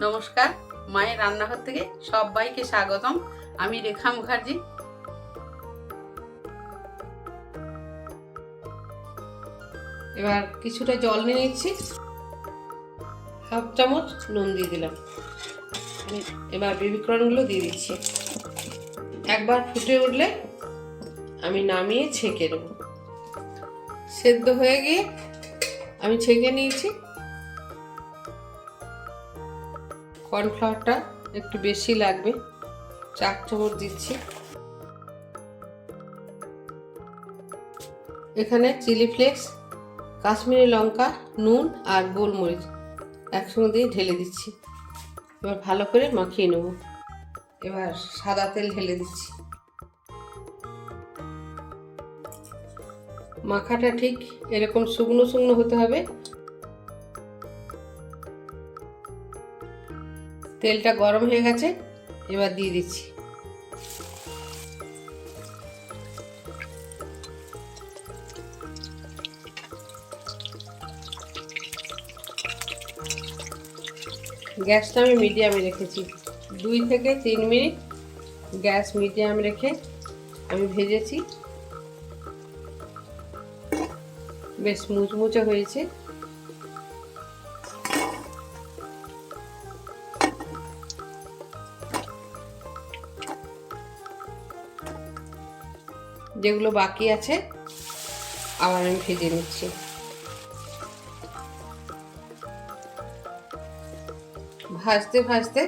নমস্কার, মায়ের রান্নাঘর থেকে সবাইকে স্বাগতম। আমি রেখা মুখার্জি। এবার কিছুটা জল নিয়ে নিচ্ছি, হাফ চামচ নুন দিয়ে দিলাম। এবার বেবিকর্নগুলো দিয়ে দিচ্ছি। একবার ফুটে উঠলে আমি নামিয়ে ছেঁকে নেব। সেদ্ধ হয়ে গিয়ে আমি ছেঁকে নিয়েছি। কর্নফ্লাওয়ারটা একটু বেশি লাগবে, 4 চামচ দিচ্ছি। এখানে চিলি ফ্লেক্স, কাশ্মীরি লঙ্কা, নুন আর গোলমরিচ একসঙ্গে দিয়ে ঢেলে দিচ্ছি। এবার ভালো করে মাখিয়ে নেব। এবার সাদা তেল ঢেলে দিচ্ছি। মাখাটা ঠিক এরকম শুকনো শুকনো হতে হবে। তেলটা গরম হয়ে গেছে, এবার দিয়ে দিচ্ছি। গ্যাসটা আমি মিডিয়ামে রেখেছি। 2 থেকে 3 মিনিট গ্যাস মিডিয়াম রেখে আমি ভেজেছি। বেশ মুচমুচে হয়েছে। যেগুলো বাকি আছে আবার আমি ভেজে নিচ্ছি। ভাজতে ভাজতে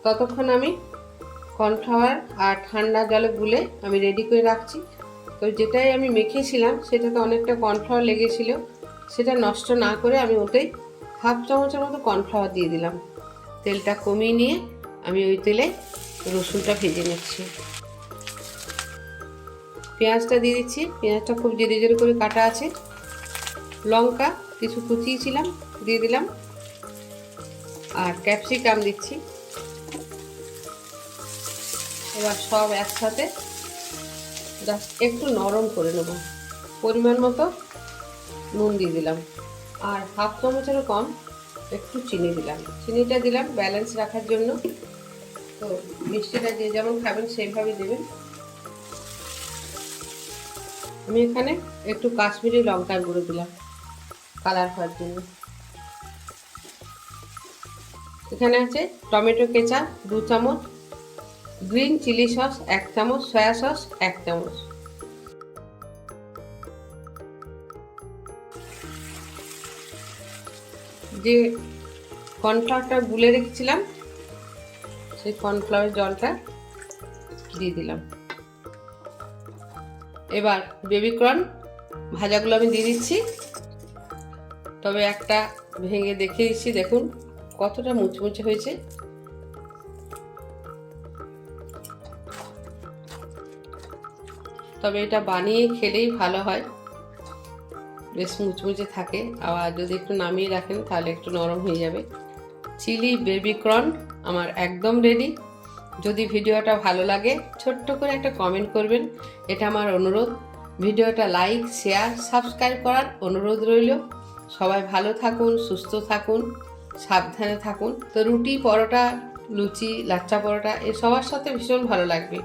ততক্ষণ আমি কর্নফ্লাওয়ার আর ঠান্ডা জলে গুলে আমি রেডি করে রাখছি। তো যেটাই আমি মেখেছিলাম সেটাতে অনেকটা কর্নফ্লাওয়ার লেগেছিল, সেটা নষ্ট না করে আমি ওতেই হাফ চামচের মতো কর্নফ্লাওয়ার দিয়ে দিলাম। তেলটা কমিয়ে নিয়ে আমি ওই তেলে রসুনটা ভেজে নিচ্ছি। পেঁয়াজটা দিয়ে দিচ্ছি। পেঁয়াজটা খুব জেরে জেরে করে কাটা আছে। লঙ্কা কিছু কুচিয়েছিলাম দিয়ে দিলাম, আর ক্যাপসিকাম দিচ্ছি। এবার সব একসাথে জাস্ট একটু নরম করে নেব। পরিমাণ মতো নুন দিয়ে দিলাম, আর হাফ চামচেরও কম একটু চিনি দিলাম। চিনিটা দিলাম ব্যালেন্স রাখার জন্য। তো মিষ্টিটা যে যেমন খাবেন সেইভাবে দেবেন। আমি এখানে একটু কাশ্মীরি লঙ্কার গুঁড়ো দিলাম কালার হওয়ার জন্য। এখানে আছে টমেটো কেচাপ 2 চামচ, গ্রিন চিলি সস 1 চামচ, সয়া সস 1 চামচ। যে কর্নফ্লাওয়ারটা গুলে রেখেছিলাম সেই কর্নফ্লাওয়ার জলটা দিয়ে দিলাম। এবার বেবিকর্ন ভাজাগুলো আমি দিয়ে দিচ্ছি। তবে একটা ভেঙে দেখে দিচ্ছি, দেখুন কতটা মুচমুচে হয়েছে। তবে এটা বানিয়ে খেলেই ভালো হয়, বেশ মুচমুচে থাকে। আবার যদি একটু নামিয়ে রাখেন তাহলে একটু নরম হয়ে যাবে। চিলি বেবিকর্ন আমার একদম রেডি। যদি ভিডিওটা ভালো লাগে ছোট্ট করে একটা কমেন্ট করবেন, এটা আমার অনুরোধ। ভিডিওটা লাইক, শেয়ার, সাবস্ক্রাইব করার অনুরোধ রইল। সবাই ভালো থাকুন, সুস্থ থাকুন, সাবধানে থাকুন। তো রুটি, পরোটা, লুচি, লাচ্চা পরোটা এ সবার সাথে ভীষণ ভালো লাগবে।